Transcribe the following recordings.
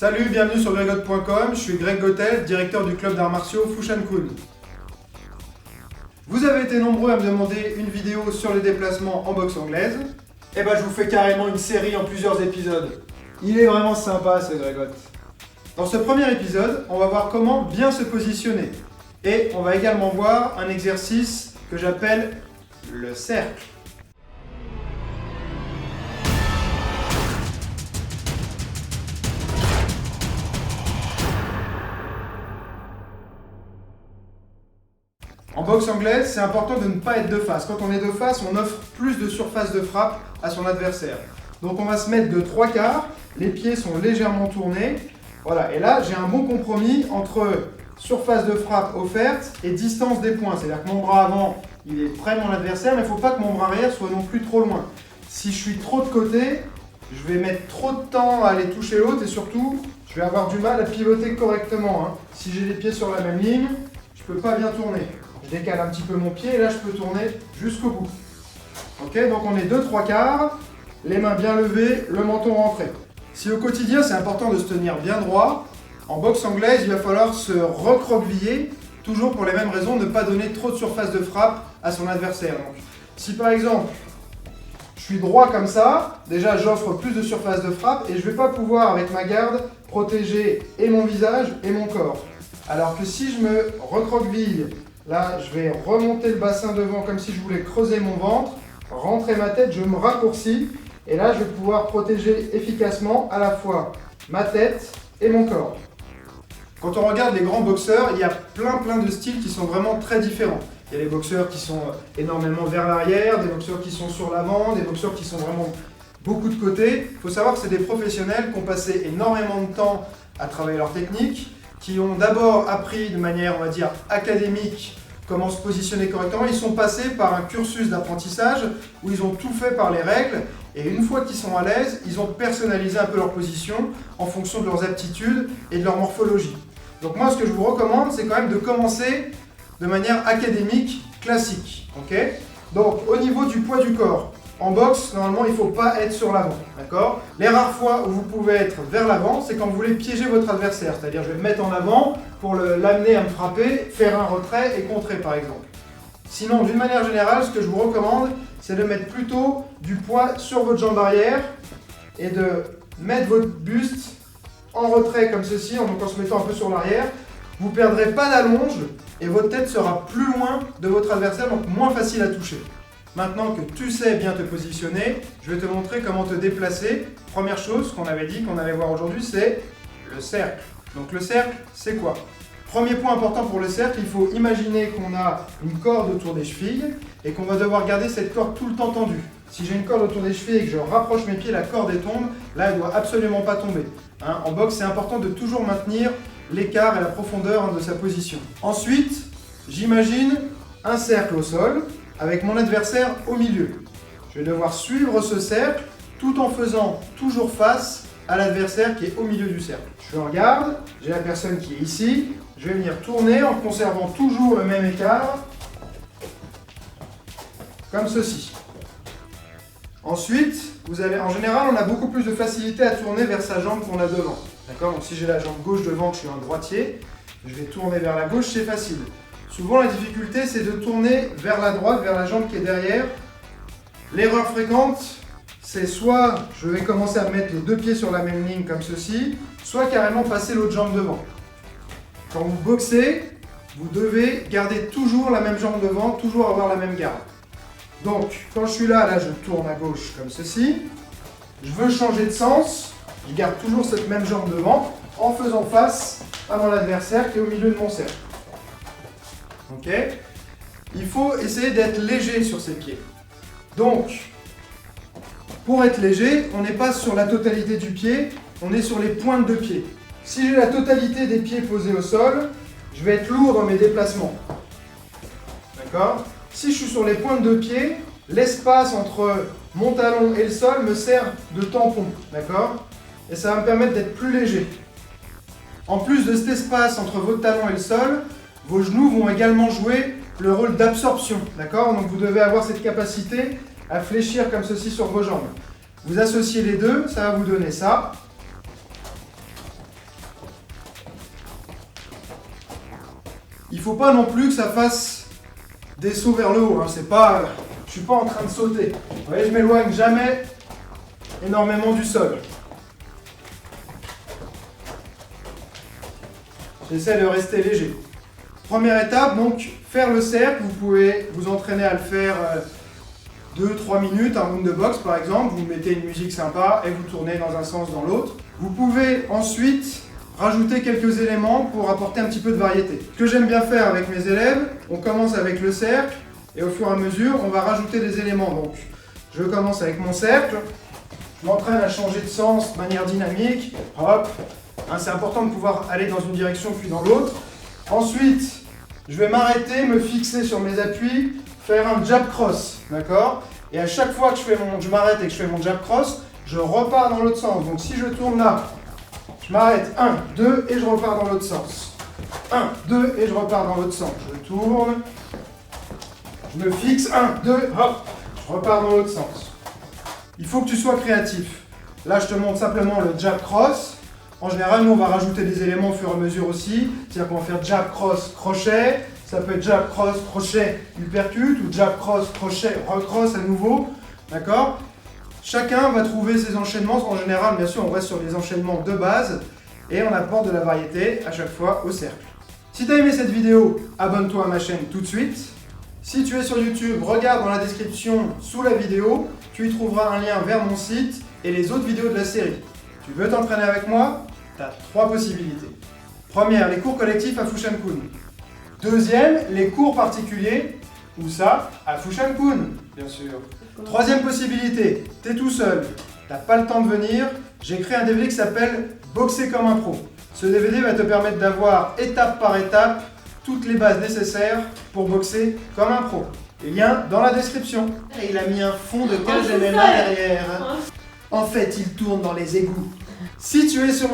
Salut, bienvenue sur gregotte.com, je suis Greg Gottel, directeur du club d'arts martiaux Fushan Kun. Vous avez été nombreux à me demander une vidéo sur les déplacements en boxe anglaise. Et ben je vous fais carrément une série en plusieurs épisodes. Il est vraiment sympa ce Gregotte. Dans ce premier épisode, on va voir comment bien se positionner. Et on va également voir un exercice que j'appelle le cercle. En boxe anglaise, c'est important de ne pas être de face. Quand on est de face, on offre plus de surface de frappe à son adversaire. Donc on va se mettre de 3/4, les pieds sont légèrement tournés. Voilà, et là j'ai un bon compromis entre surface de frappe offerte et distance des poings. C'est-à-dire que mon bras avant, il est près de mon adversaire, mais il ne faut pas que mon bras arrière soit non plus trop loin. Si je suis trop de côté, je vais mettre trop de temps à aller toucher l'autre et surtout, je vais avoir du mal à pivoter correctement. Si j'ai les pieds sur la même ligne, je ne peux pas bien tourner. Je décale un petit peu mon pied et là je peux tourner jusqu'au bout. Ok, donc on est 2/3/4, les mains bien levées, le menton rentré. Si au quotidien c'est important de se tenir bien droit, en boxe anglaise il va falloir se recroqueviller, toujours pour les mêmes raisons, ne pas donner trop de surface de frappe à son adversaire. Donc, si par exemple je suis droit comme ça, déjà j'offre plus de surface de frappe et je ne vais pas pouvoir avec ma garde protéger et mon visage et mon corps. Alors que si je me recroqueville, là, je vais remonter le bassin devant comme si je voulais creuser mon ventre, rentrer ma tête, je me raccourcis et là, je vais pouvoir protéger efficacement à la fois ma tête et mon corps. Quand on regarde les grands boxeurs, il y a plein de styles qui sont vraiment très différents. Il y a les boxeurs qui sont énormément vers l'arrière, des boxeurs qui sont sur l'avant, des boxeurs qui sont vraiment beaucoup de côté. Il faut savoir que c'est des professionnels qui ont passé énormément de temps à travailler leur technique, qui ont d'abord appris de manière, on va dire, académique comment se positionner correctement. Ils sont passés par un cursus d'apprentissage où ils ont tout fait par les règles et une fois qu'ils sont à l'aise, ils ont personnalisé un peu leur position en fonction de leurs aptitudes et de leur morphologie. Donc moi, ce que je vous recommande, c'est quand même de commencer de manière académique, classique. Okay ? Donc au niveau du poids du corps, en boxe, normalement, il ne faut pas être sur l'avant, d'accord ? Les rares fois où vous pouvez être vers l'avant, c'est quand vous voulez piéger votre adversaire. C'est-à-dire, je vais me mettre en avant pour l'amener à me frapper, faire un retrait et contrer, par exemple. Sinon, d'une manière générale, ce que je vous recommande, c'est de mettre plutôt du poids sur votre jambe arrière et de mettre votre buste en retrait comme ceci, en se mettant un peu sur l'arrière. Vous ne perdrez pas d'allonge et votre tête sera plus loin de votre adversaire, donc moins facile à toucher. Maintenant que tu sais bien te positionner, je vais te montrer comment te déplacer. Première chose qu'on avait dit qu'on allait voir aujourd'hui, c'est le cercle. Donc le cercle, c'est quoi? Premier point important pour le cercle, il faut imaginer qu'on a une corde autour des chevilles et qu'on va devoir garder cette corde tout le temps tendue. Si j'ai une corde autour des chevilles et que je rapproche mes pieds, la corde tombe, là elle ne doit absolument pas tomber. En boxe, c'est important de toujours maintenir l'écart et la profondeur de sa position. Ensuite, j'imagine un cercle au sol, avec mon adversaire au milieu. Je vais devoir suivre ce cercle tout en faisant toujours face à l'adversaire qui est au milieu du cercle. Je regarde, j'ai la personne qui est ici, je vais venir tourner en conservant toujours le même écart, comme ceci. Ensuite, en général, on a beaucoup plus de facilité à tourner vers sa jambe qu'on a devant. D'accord ? Donc si j'ai la jambe gauche devant, que je suis un droitier, je vais tourner vers la gauche, c'est facile. Souvent, la difficulté, c'est de tourner vers la droite, vers la jambe qui est derrière. L'erreur fréquente, c'est soit je vais commencer à mettre les deux pieds sur la même ligne comme ceci, soit carrément passer l'autre jambe devant. Quand vous boxez, vous devez garder toujours la même jambe devant, toujours avoir la même garde. Donc, quand je suis là, je tourne à gauche comme ceci. Je veux changer de sens, je garde toujours cette même jambe devant en faisant face à mon adversaire qui est au milieu de mon cercle. Ok ? Il faut essayer d'être léger sur ses pieds. Donc, pour être léger, on n'est pas sur la totalité du pied, on est sur les pointes de pied. Si j'ai la totalité des pieds posés au sol, je vais être lourd dans mes déplacements. D'accord ? Si je suis sur les pointes de pied, l'espace entre mon talon et le sol me sert de tampon. D'accord ? Et ça va me permettre d'être plus léger. En plus de cet espace entre votre talon et le sol, vos genoux vont également jouer le rôle d'absorption, d'accord? Donc vous devez avoir cette capacité à fléchir comme ceci sur vos jambes. Vous associez les deux, ça va vous donner ça. il faut pas non plus que ça fasse des sauts vers le haut. Hein. C'est pas, je suis pas en train de sauter. Vous voyez, je m'éloigne jamais énormément du sol. J'essaie de rester léger. Première étape, donc, faire le cercle. Vous pouvez vous entraîner à le faire 2-3 minutes, un round de boxe par exemple. Vous mettez une musique sympa et vous tournez dans un sens, dans l'autre. Vous pouvez ensuite rajouter quelques éléments pour apporter un petit peu de variété. Ce que j'aime bien faire avec mes élèves, on commence avec le cercle et au fur et à mesure, on va rajouter des éléments. Donc, je commence avec mon cercle. Je m'entraîne à changer de sens de manière dynamique. Hop. Hein, c'est important de pouvoir aller dans une direction puis dans l'autre. Ensuite, je vais m'arrêter, me fixer sur mes appuis, faire un jab cross, d'accord? Et à chaque fois que je m'arrête et que je fais mon jab cross, je repars dans l'autre sens. Donc si je tourne là, je m'arrête, 1, 2, et je repars dans l'autre sens. 1, 2, et je repars dans l'autre sens. Je tourne, je me fixe, 1, 2, hop, je repars dans l'autre sens. Il faut que tu sois créatif. Là, je te montre simplement le jab cross. En général, nous, on va rajouter des éléments au fur et à mesure aussi. C'est-à-dire qu'on va faire jab, cross, crochet. Ça peut être jab, cross, crochet, uppercut, ou jab, cross, crochet, recross à nouveau. D'accord? Chacun va trouver ses enchaînements. En général, bien sûr, on reste sur les enchaînements de base. Et on apporte de la variété à chaque fois au cercle. Si tu as aimé cette vidéo, abonne-toi à ma chaîne tout de suite. Si tu es sur YouTube, regarde dans la description sous la vidéo. Tu y trouveras un lien vers mon site et les autres vidéos de la série. Tu veux t'entraîner avec moi? Tu as 3 possibilités. Première, les cours collectifs à Fushan-kun. Deuxième, les cours particuliers. Où ça? À Fushan-kun, bien sûr. Troisième possibilité, tu es tout seul. Tu n'as pas le temps de venir. J'ai créé un DVD qui s'appelle Boxer comme un pro. Ce DVD va te permettre d'avoir étape par étape toutes les bases nécessaires pour boxer comme un pro. Les liens dans la description. Et il a mis un fond de cage MMA derrière. En fait, il tourne dans les égouts. Si tu es sur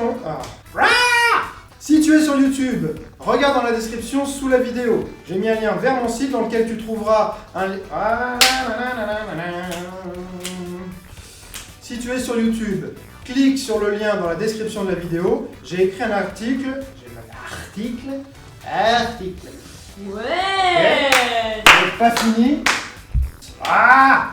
Si tu es sur YouTube, regarde dans la description sous la vidéo. J'ai mis un lien vers mon site dans lequel tu trouveras un... Si tu es sur YouTube, clique sur le lien dans la description de la vidéo. J'ai écrit un article. Article. Ouais. C'est pas fini. Ah!